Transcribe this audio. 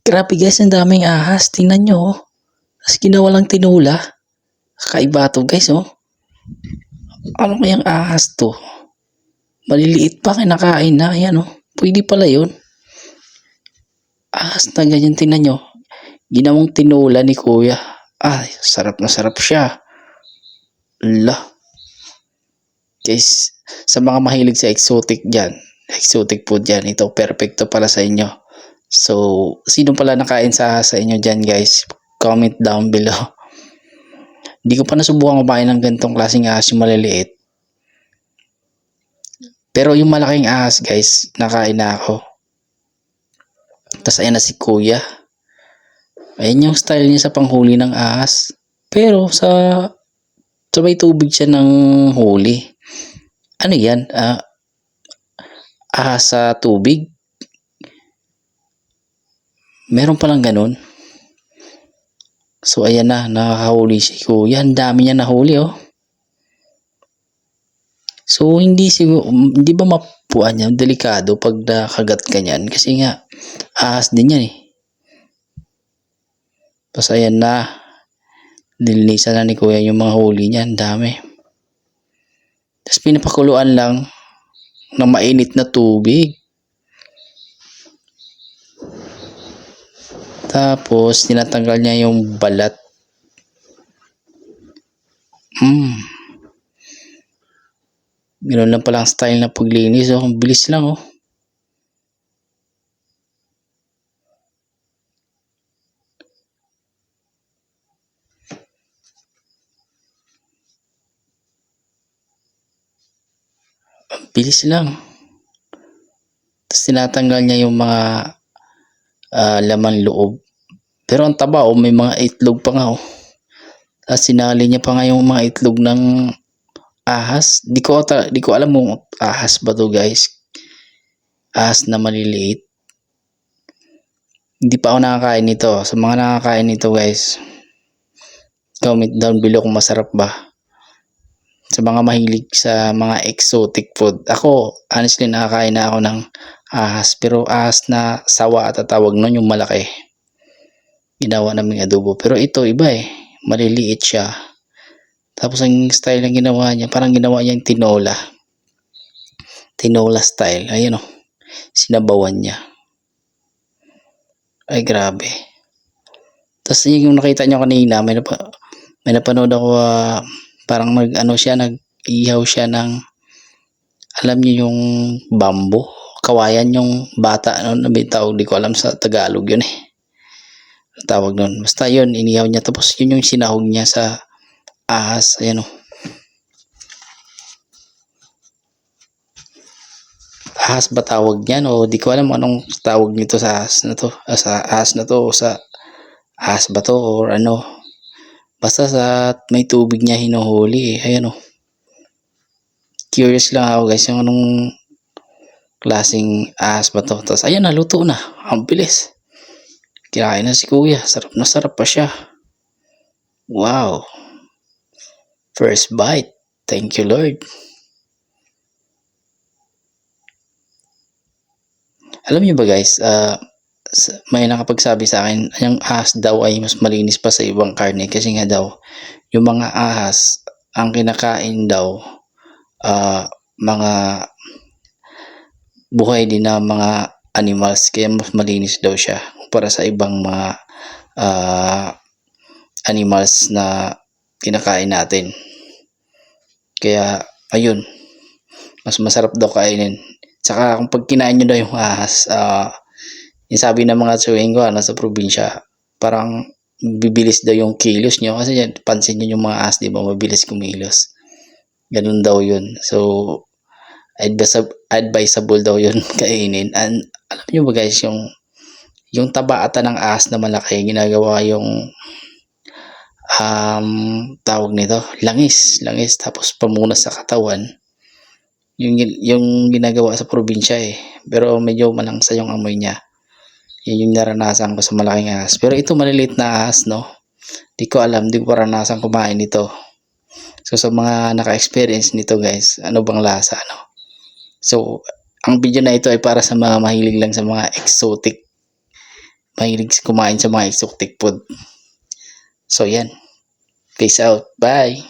Grabe guys, ang daming ahas. Tingnan nyo oh. Tapos ginawa lang tinula. Kakaiba to guys oh. Ano kayang ahas to? Maliliit pa, kinakain na. Ayan oh. Pwede pala yun. Ahas na ganyan, tingnan nyo. Ginawang tinula ni kuya. Ay, sarap na sarap siya. Ala. Guys, sa mga mahilig sa exotic dyan, exotic food dyan, ito perfecto pala sa inyo. So, sino pala nakain sa inyo dyan guys? Comment down below. Hindi ko pa nasubukan kumain ng ganitong klaseng ahas, yung maliliit. Pero yung malaking ahas guys, nakain na ako. Tapos ayan na si kuya. Ayan yung style niya sa panghuli ng ahas. Pero sa may tubig siya ng huli. Ano yan? Ahas sa tubig? Meron palang ganun. So ayan na, nakakahuli si kuya. Ang dami niya nahuli oh. So hindi ba mapuan yan? Delikado pag nakagat ka niyan. Kasi nga, ahas din yan eh. Tapos ayan na. Nilinisan na ni kuya yung mga huli niya. Ang dami. Tapos pinapakuluan lang ng mainit na tubig. Tapos tinatanggal niya yung balat. Ganoon lang palang style na paglinis oh. Ang bilis lang oh. Ang bilis lang. Tapos tinatanggal niya yung mga laman loob. Pero ang taba oh, may mga itlog pa nga oh. Tapos sinali niya pa nga yung mga itlog ng ahas. Di ko alam kung ahas ba to guys. Ahas na maliliit. Hindi pa ako nakakain nito. Sa mga nakakain nito guys, comment down below kung masarap ba. Sa mga mahilig sa mga exotic food. Ako, honestly, nakakain na ako ng ahas. Pero ahas na sawa at tatawag nun, yung malaki. Ginawa naming adobo. Pero ito, iba eh. Maliliit siya. Tapos ang style na ginawa niya, parang ginawa niya yung tinola. Tinola style. Ayan o. Sinabawan niya. Ay, grabe. Tapos yung nakita niyo kanina, may napanood ako, parang nag-ihaw siya ng, alam niyo yung bamboo, kawayan yung bata, ano may tawag, di ko alam sa Tagalog yun eh. Tawag nun. Basta yun, inihaw niya, tapos yun yung sinahog niya sa ahas. Ayan o. Ahas ba tawag niyan? O di ko alam anong tawag nito sa ahas na to. Sa ahas na to, o sa ahas ba to, or ano. Basta sa may tubig niya hinuhuli eh. Ayan o. Curious lang ako guys yung anong klaseng ahas ba to. Tapos ayan na, luto na. Ang bilis. Kinain na si kuya. Sarap na sarap pa siya. Wow. First bite. Thank you Lord. Alam niyo ba guys, may nakapagsabi sa akin, yung ahas daw ay mas malinis pa sa ibang karne kasi nga daw, yung mga ahas, ang kinakain daw, mga buhay din na mga animals, kaya mas malinis daw siya para sa ibang mga animals na kinakain natin. Kaya, ayun, mas masarap daw kainin. Saka kung pag kinain nyo daw yung ahas, yung sabi ng mga tsuwing ko sa probinsya, parang bibilis daw yung kilos nyo. Kasi yan, pansin nyo yung mga ahas, di ba, mabilis kumilos. Ganun daw yun. So, advisable daw yun kainin. And alam nyo ba guys, yung taba ata ng ahas na malaki, ginagawa yung tawag nito, langis, tapos pamunas sa katawan. Yung ginagawa sa probinsya eh. Pero medyo malangsa yung amoy niya. Yun yung naranasan ko sa malaking ahas. Pero ito maliliit na ahas, no? Di ko alam, di ko naranasan kumain nito. So sa mga naka-experience nito guys, ano bang lasa, no? So, ang video na ito ay para sa mga mahilig lang sa mga exotic mahilig kumain sa mga exotic food. So yan, peace out, bye.